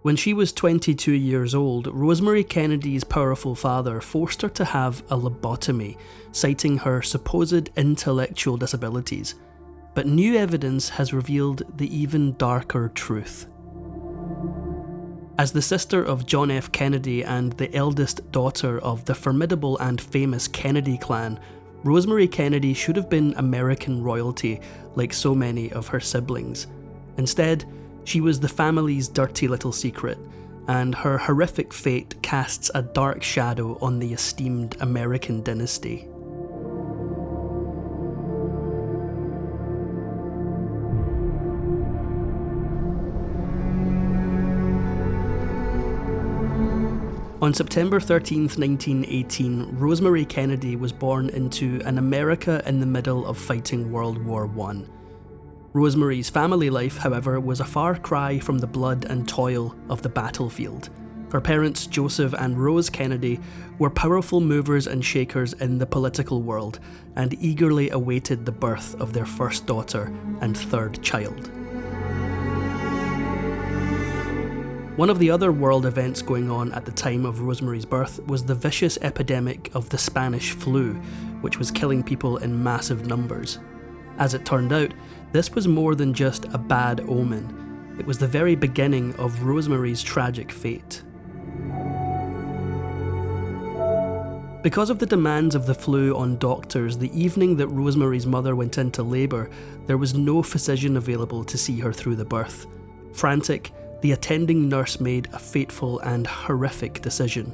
When she was 22 years old, Rosemary Kennedy's powerful father forced her to have a lobotomy, citing her supposed intellectual disabilities. But new evidence has revealed the even darker truth. As the sister of John F. Kennedy and the eldest daughter of the formidable and famous Kennedy clan, Rosemary Kennedy should have been American royalty like so many of her siblings. Instead, she was the family's dirty little secret, and her horrific fate casts a dark shadow on the esteemed American dynasty. On September 13, 1918, Rosemary Kennedy was born into an America in the middle of fighting World War I. Rosemary's family life, however, was a far cry from the blood and toil of the battlefield. Her parents, Joseph and Rose Kennedy, were powerful movers and shakers in the political world and eagerly awaited the birth of their first daughter and third child. One of the other world events going on at the time of Rosemary's birth was the vicious epidemic of the Spanish flu, which was killing people in massive numbers. As it turned out, this was more than just a bad omen. It was the very beginning of Rosemary's tragic fate. Because of the demands of the flu on doctors, the evening that Rosemary's mother went into labour, there was no physician available to see her through the birth. Frantic, the attending nurse made a fateful and horrific decision.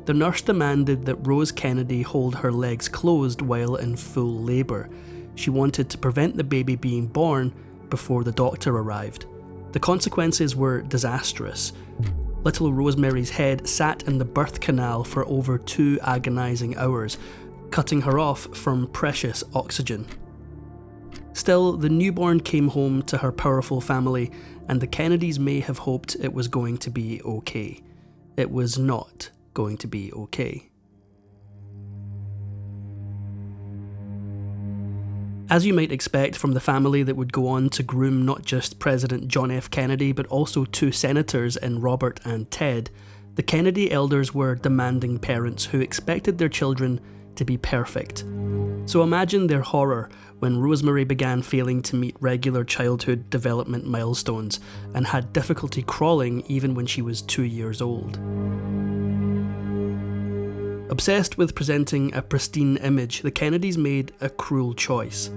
The nurse demanded that Rose Kennedy hold her legs closed while in full labour. She wanted to prevent the baby being born before the doctor arrived. The consequences were disastrous. Little Rosemary's head sat in the birth canal for over 2 agonising hours, cutting her off from precious oxygen. Still, the newborn came home to her powerful family, and the Kennedys may have hoped it was going to be okay. It was not going to be okay. As you might expect from the family that would go on to groom not just President John F. Kennedy, but also 2 senators in Robert and Ted, the Kennedy elders were demanding parents who expected their children to be perfect. So imagine their horror when Rosemary began failing to meet regular childhood development milestones and had difficulty crawling even when she was 2 years old. Obsessed with presenting a pristine image, the Kennedys made a cruel choice.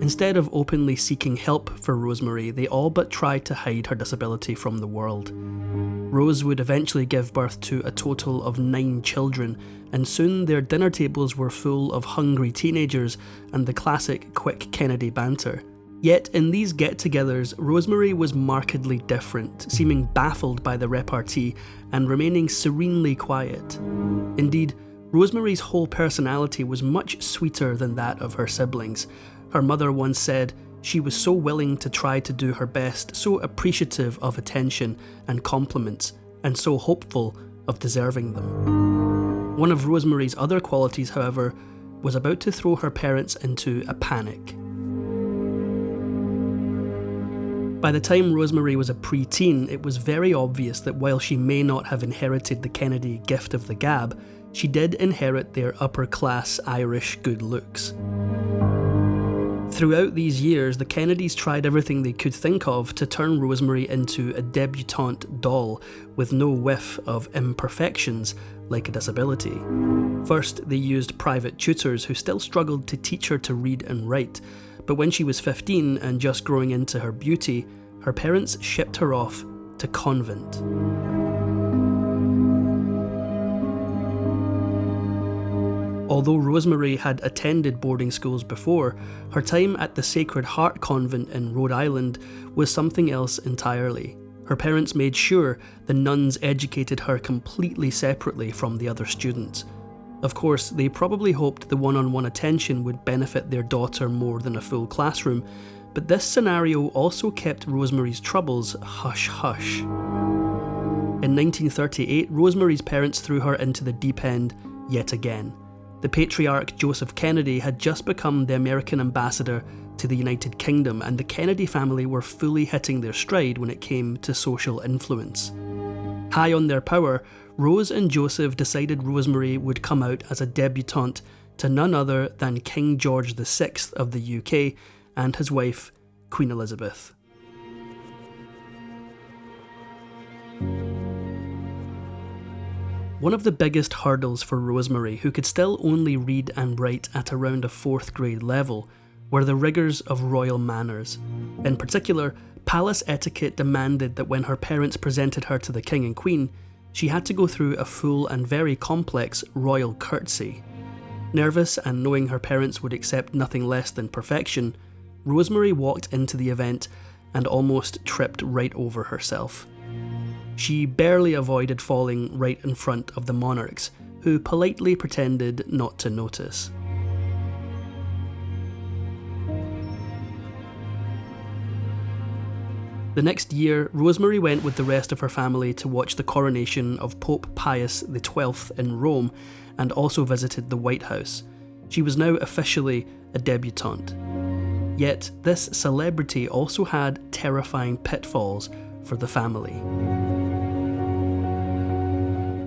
Instead of openly seeking help for Rosemary, they all but tried to hide her disability from the world. Rose would eventually give birth to a total of 9 children, and soon their dinner tables were full of hungry teenagers and the classic quick Kennedy banter. Yet in these get-togethers, Rosemary was markedly different, seeming baffled by the repartee and remaining serenely quiet. Indeed, Rosemary's whole personality was much sweeter than that of her siblings. Her mother once said she was so willing to try to do her best, so appreciative of attention and compliments, and so hopeful of deserving them. One of Rosemary's other qualities, however, was about to throw her parents into a panic. By the time Rosemary was a preteen, it was very obvious that while she may not have inherited the Kennedy gift of the gab, she did inherit their upper-class Irish good looks. Throughout these years, the Kennedys tried everything they could think of to turn Rosemary into a debutante doll with no whiff of imperfections like a disability. First, they used private tutors who still struggled to teach her to read and write, but when she was 15 and just growing into her beauty, her parents shipped her off to convent. Although Rosemary had attended boarding schools before, her time at the Sacred Heart Convent in Rhode Island was something else entirely. Her parents made sure the nuns educated her completely separately from the other students. Of course, they probably hoped the one-on-one attention would benefit their daughter more than a full classroom, but this scenario also kept Rosemary's troubles hush-hush. In 1938, Rosemary's parents threw her into the deep end yet again. The patriarch Joseph Kennedy had just become the American ambassador to the United Kingdom, and the Kennedy family were fully hitting their stride when it came to social influence. High on their power, Rose and Joseph decided Rosemary would come out as a debutante to none other than King George VI of the UK and his wife, Queen Elizabeth. One of the biggest hurdles for Rosemary, who could still only read and write at around a 4th grade level, were the rigours of royal manners. In particular, palace etiquette demanded that when her parents presented her to the King and Queen, she had to go through a full and very complex royal curtsy. Nervous and knowing her parents would accept nothing less than perfection, Rosemary walked into the event and almost tripped right over herself. She barely avoided falling right in front of the monarchs, who politely pretended not to notice. The next year, Rosemary went with the rest of her family to watch the coronation of Pope Pius XII in Rome and also visited the White House. She was now officially a debutante. Yet this celebrity also had terrifying pitfalls for the family.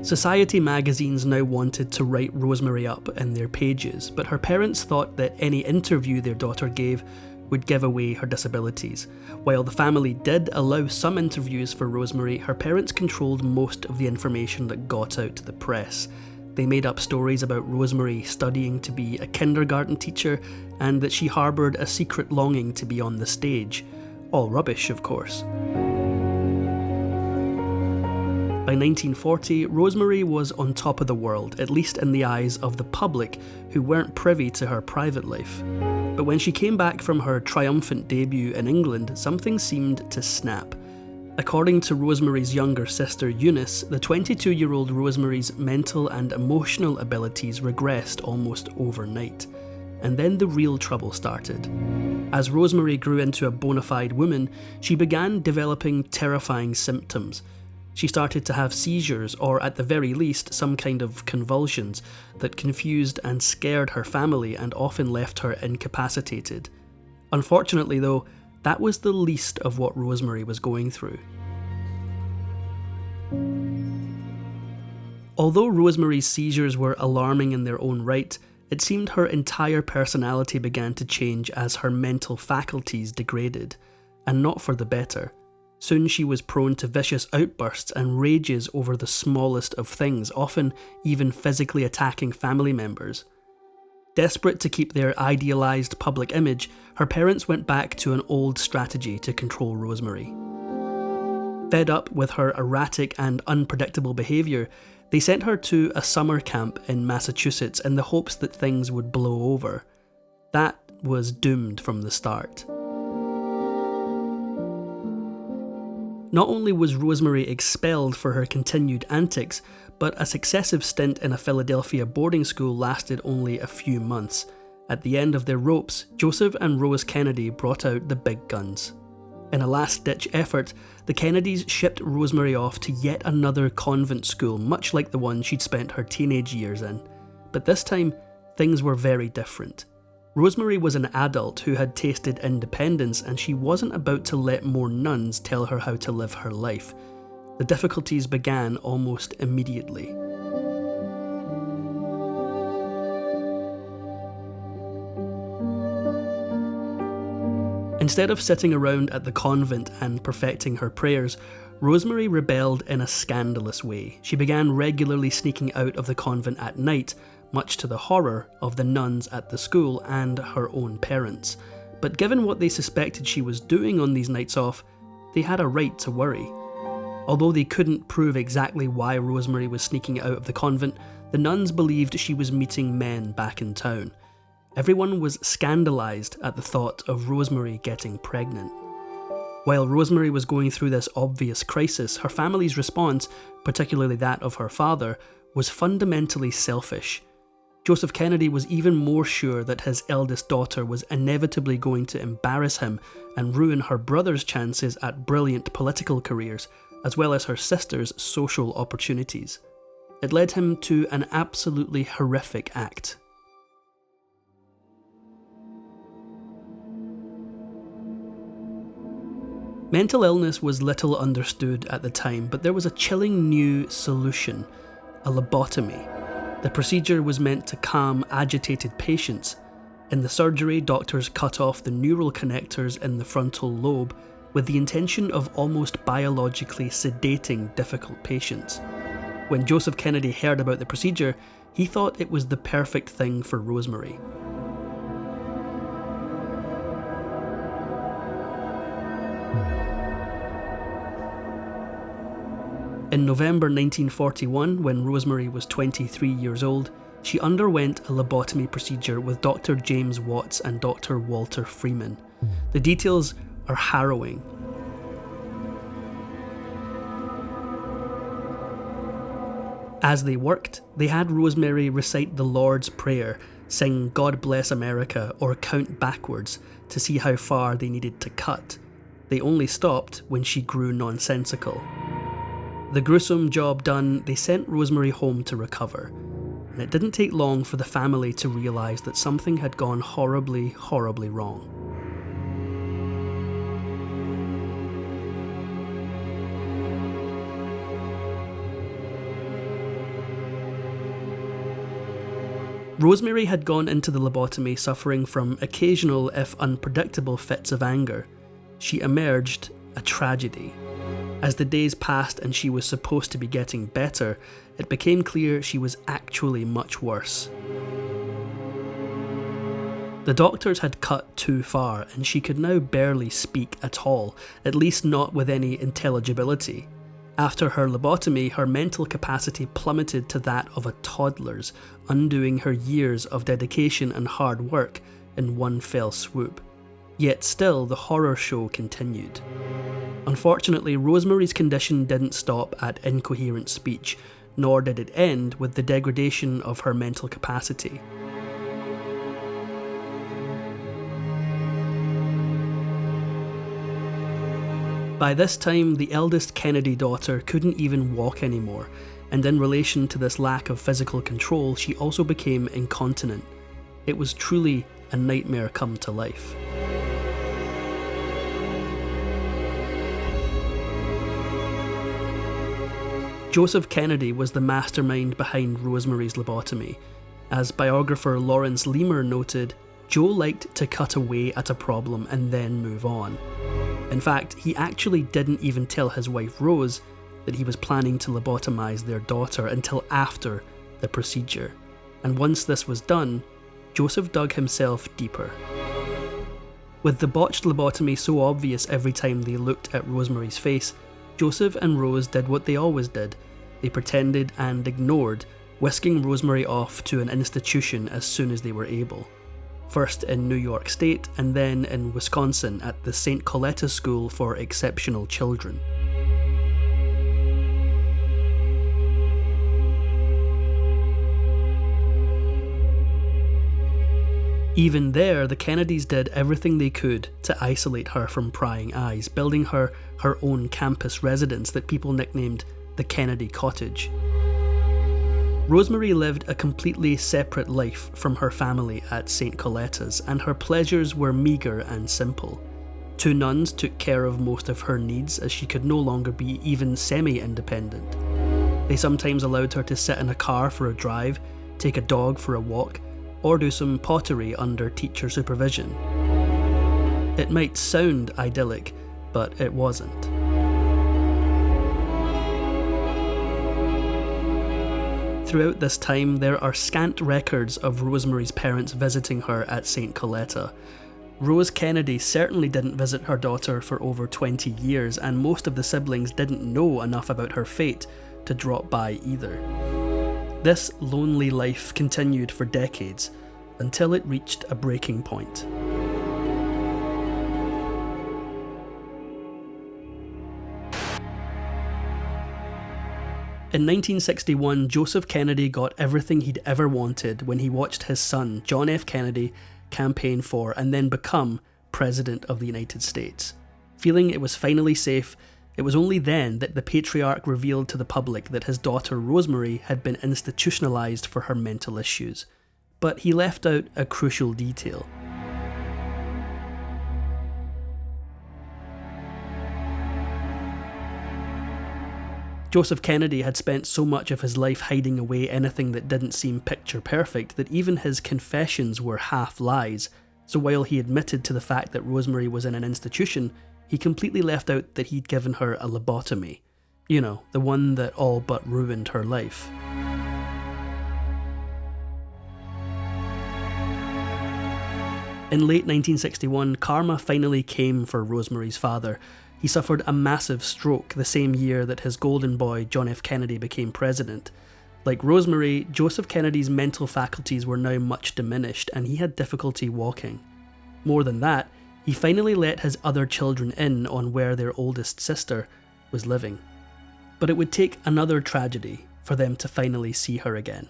Society magazines now wanted to write Rosemary up in their pages, but her parents thought that any interview their daughter gave would give away her disabilities. While the family did allow some interviews for Rosemary, her parents controlled most of the information that got out to the press. They made up stories about Rosemary studying to be a kindergarten teacher and that she harboured a secret longing to be on the stage. All rubbish, of course. By 1940, Rosemary was on top of the world, at least in the eyes of the public, who weren't privy to her private life. But when she came back from her triumphant debut in England, something seemed to snap. According to Rosemary's younger sister Eunice, the 22-year-old Rosemary's mental and emotional abilities regressed almost overnight. And then the real trouble started. As Rosemary grew into a bona fide woman, she began developing terrifying symptoms. She started to have seizures, or at the very least, some kind of convulsions that confused and scared her family and often left her incapacitated. Unfortunately, though, that was the least of what Rosemary was going through. Although Rosemary's seizures were alarming in their own right, it seemed her entire personality began to change as her mental faculties degraded, and not for the better. Soon she was prone to vicious outbursts and rages over the smallest of things, often even physically attacking family members. Desperate to keep their idealised public image, her parents went back to an old strategy to control Rosemary. Fed up with her erratic and unpredictable behaviour, they sent her to a summer camp in Massachusetts in the hopes that things would blow over. That was doomed from the start. Not only was Rosemary expelled for her continued antics, but a successive stint in a Philadelphia boarding school lasted only a few months. At the end of their ropes, Joseph and Rose Kennedy brought out the big guns. In a last-ditch effort, the Kennedys shipped Rosemary off to yet another convent school, much like the one she'd spent her teenage years in. But this time, things were very different. Rosemary was an adult who had tasted independence, and she wasn't about to let more nuns tell her how to live her life. The difficulties began almost immediately. Instead of sitting around at the convent and perfecting her prayers, Rosemary rebelled in a scandalous way. She began regularly sneaking out of the convent at night, much to the horror of the nuns at the school and her own parents. But given what they suspected she was doing on these nights off, they had a right to worry. Although they couldn't prove exactly why Rosemary was sneaking out of the convent, the nuns believed she was meeting men back in town. Everyone was scandalised at the thought of Rosemary getting pregnant. While Rosemary was going through this obvious crisis, her family's response, particularly that of her father, was fundamentally selfish. Joseph Kennedy was even more sure that his eldest daughter was inevitably going to embarrass him and ruin her brother's chances at brilliant political careers, as well as her sister's social opportunities. It led him to an absolutely horrific act. Mental illness was little understood at the time, but there was a chilling new solution: a lobotomy. The procedure was meant to calm agitated patients. In the surgery, doctors cut off the neural connectors in the frontal lobe with the intention of almost biologically sedating difficult patients. When Joseph Kennedy heard about the procedure, he thought it was the perfect thing for Rosemary. In November 1941, when Rosemary was 23 years old, she underwent a lobotomy procedure with Dr. James Watts and Dr. Walter Freeman. The details are harrowing. As they worked, they had Rosemary recite the Lord's Prayer, sing God Bless America, or count backwards to see how far they needed to cut. They only stopped when she grew nonsensical. The gruesome job done, they sent Rosemary home to recover. And it didn't take long for the family to realise that something had gone horribly, horribly wrong. Rosemary had gone into the lobotomy suffering from occasional, if unpredictable, fits of anger. She emerged a tragedy. As the days passed and she was supposed to be getting better, it became clear she was actually much worse. The doctors had cut too far, and she could now barely speak at all, at least not with any intelligibility. After her lobotomy, her mental capacity plummeted to that of a toddler's, undoing her years of dedication and hard work in one fell swoop. Yet still, the horror show continued. Unfortunately, Rosemary's condition didn't stop at incoherent speech, nor did it end with the degradation of her mental capacity. By this time, the eldest Kennedy daughter couldn't even walk anymore, and in relation to this lack of physical control, she also became incontinent. It was truly a nightmare come to life. Joseph Kennedy was the mastermind behind Rosemary's lobotomy. As biographer Lawrence Leamer noted, Joe liked to cut away at a problem and then move on. In fact, he actually didn't even tell his wife Rose that he was planning to lobotomize their daughter until after the procedure. And once this was done, Joseph dug himself deeper. With the botched lobotomy so obvious every time they looked at Rosemary's face, Joseph and Rose did what they always did. They pretended and ignored, whisking Rosemary off to an institution as soon as they were able. First in New York State and then in Wisconsin at the St. Coletta School for Exceptional Children. Even there, the Kennedys did everything they could to isolate her from prying eyes, building her own campus residence that people nicknamed the Kennedy Cottage. Rosemary lived a completely separate life from her family at St. Coletta's, and her pleasures were meagre and simple. 2 nuns took care of most of her needs, as she could no longer be even semi-independent. They sometimes allowed her to sit in a car for a drive, take a dog for a walk, or do some pottery under teacher supervision. It might sound idyllic, but it wasn't. Throughout this time, there are scant records of Rosemary's parents visiting her at St. Coletta. Rose Kennedy certainly didn't visit her daughter for over 20 years, and most of the siblings didn't know enough about her fate to drop by either. This lonely life continued for decades, until it reached a breaking point. In 1961, Joseph Kennedy got everything he'd ever wanted when he watched his son, John F. Kennedy, campaign for and then become President of the United States. Feeling it was finally safe, it was only then that the patriarch revealed to the public that his daughter Rosemary had been institutionalized for her mental issues. But he left out a crucial detail. Joseph Kennedy had spent so much of his life hiding away anything that didn't seem picture perfect that even his confessions were half lies, so while he admitted to the fact that Rosemary was in an institution, he completely left out that he'd given her a lobotomy. You know, the one that all but ruined her life. In late 1961, karma finally came for Rosemary's father. He suffered a massive stroke the same year that his golden boy, John F. Kennedy, became president. Like Rosemary, Joseph Kennedy's mental faculties were now much diminished and he had difficulty walking. More than that, he finally let his other children in on where their oldest sister was living. But it would take another tragedy for them to finally see her again.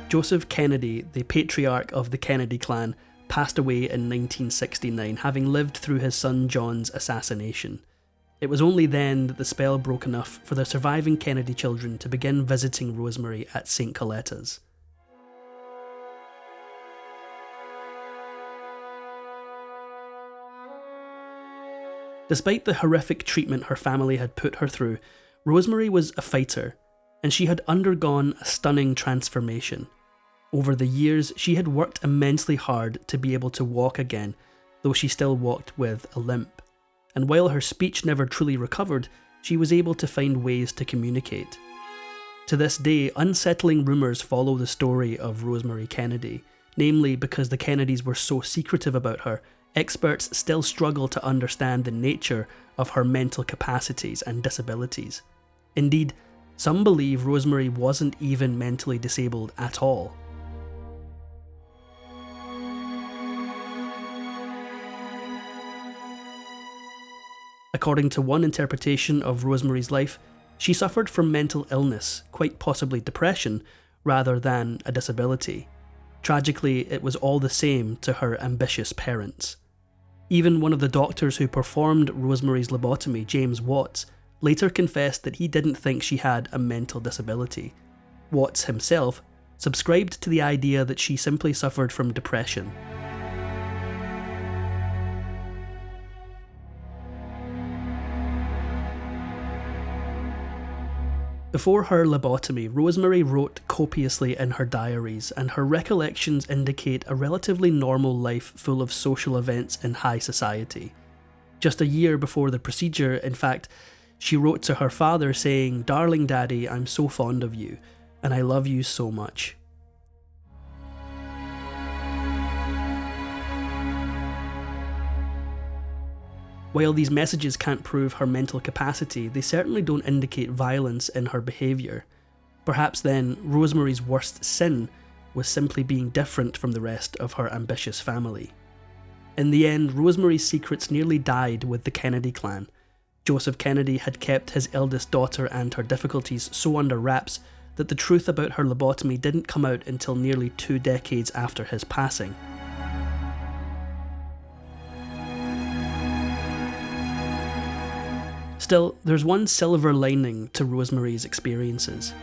Joseph Kennedy, the patriarch of the Kennedy clan, passed away in 1969, having lived through his son John's assassination. It was only then that the spell broke enough for the surviving Kennedy children to begin visiting Rosemary at St. Coletta's. Despite the horrific treatment her family had put her through, Rosemary was a fighter, and she had undergone a stunning transformation. Over the years, she had worked immensely hard to be able to walk again, though she still walked with a limp. And while her speech never truly recovered, she was able to find ways to communicate. To this day, unsettling rumours follow the story of Rosemary Kennedy. Namely, because the Kennedys were so secretive about her, experts still struggle to understand the nature of her mental capacities and disabilities. Indeed, some believe Rosemary wasn't even mentally disabled at all. According to one interpretation of Rosemary's life, she suffered from mental illness, quite possibly depression, rather than a disability. Tragically, it was all the same to her ambitious parents. Even one of the doctors who performed Rosemary's lobotomy, James Watts, later confessed that he didn't think she had a mental disability. Watts himself subscribed to the idea that she simply suffered from depression. Before her lobotomy, Rosemary wrote copiously in her diaries, and her recollections indicate a relatively normal life full of social events in high society. Just a year before the procedure, in fact, she wrote to her father saying, "Darling Daddy, I'm so fond of you, and I love you so much." While these messages can't prove her mental capacity, they certainly don't indicate violence in her behaviour. Perhaps then, Rosemary's worst sin was simply being different from the rest of her ambitious family. In the end, Rosemary's secrets nearly died with the Kennedy clan. Joseph Kennedy had kept his eldest daughter and her difficulties so under wraps that the truth about her lobotomy didn't come out until nearly 2 decades after his passing. Still, there's one silver lining to Rosemary's experiences.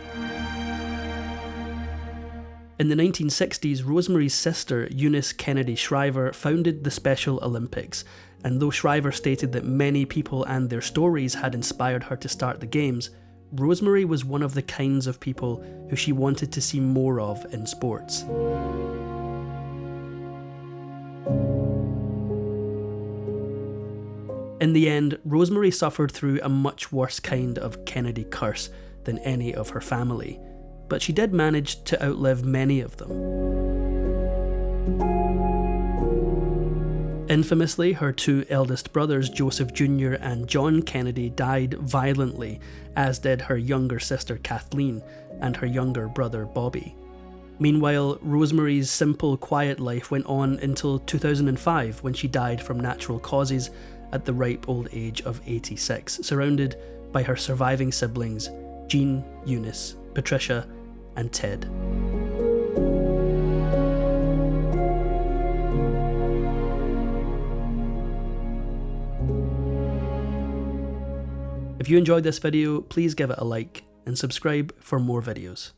In the 1960s, Rosemary's sister, Eunice Kennedy Shriver, founded the Special Olympics, and though Shriver stated that many people and their stories had inspired her to start the Games, Rosemary was one of the kinds of people who she wanted to see more of in sports. In the end, Rosemary suffered through a much worse kind of Kennedy curse than any of her family, but she did manage to outlive many of them. Infamously, her 2 eldest brothers, Joseph Jr. and John Kennedy, died violently, as did her younger sister Kathleen and her younger brother Bobby. Meanwhile, Rosemary's simple, quiet life went on until 2005, when she died from natural causes at the ripe old age of 86, surrounded by her surviving siblings, Jean, Eunice, Patricia, and Ted. If you enjoyed this video, please give it a like and subscribe for more videos.